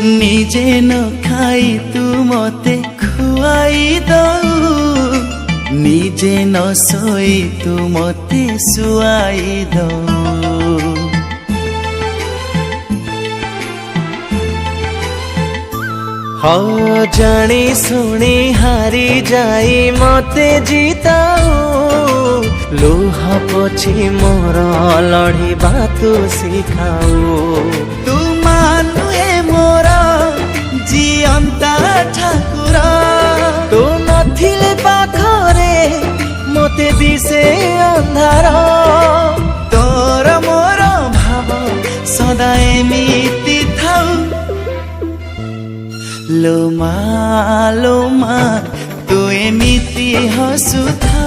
निजे न खाई तू मते खुआई दऊ निजे न सोई तू मते सुआई दऊ हाँ जानी सुनी हारी जाई मते जीताऊ लुह पोछि मोर लड़ीबा तू शिखाऊ तू मानुहे मोर जीअंता ठाकुर तू नथिले पाखरे मते दिसे अंधार तोर मोर भाव सदा एमिति थाऊ लोमा लोमा तू एमिति हसुथा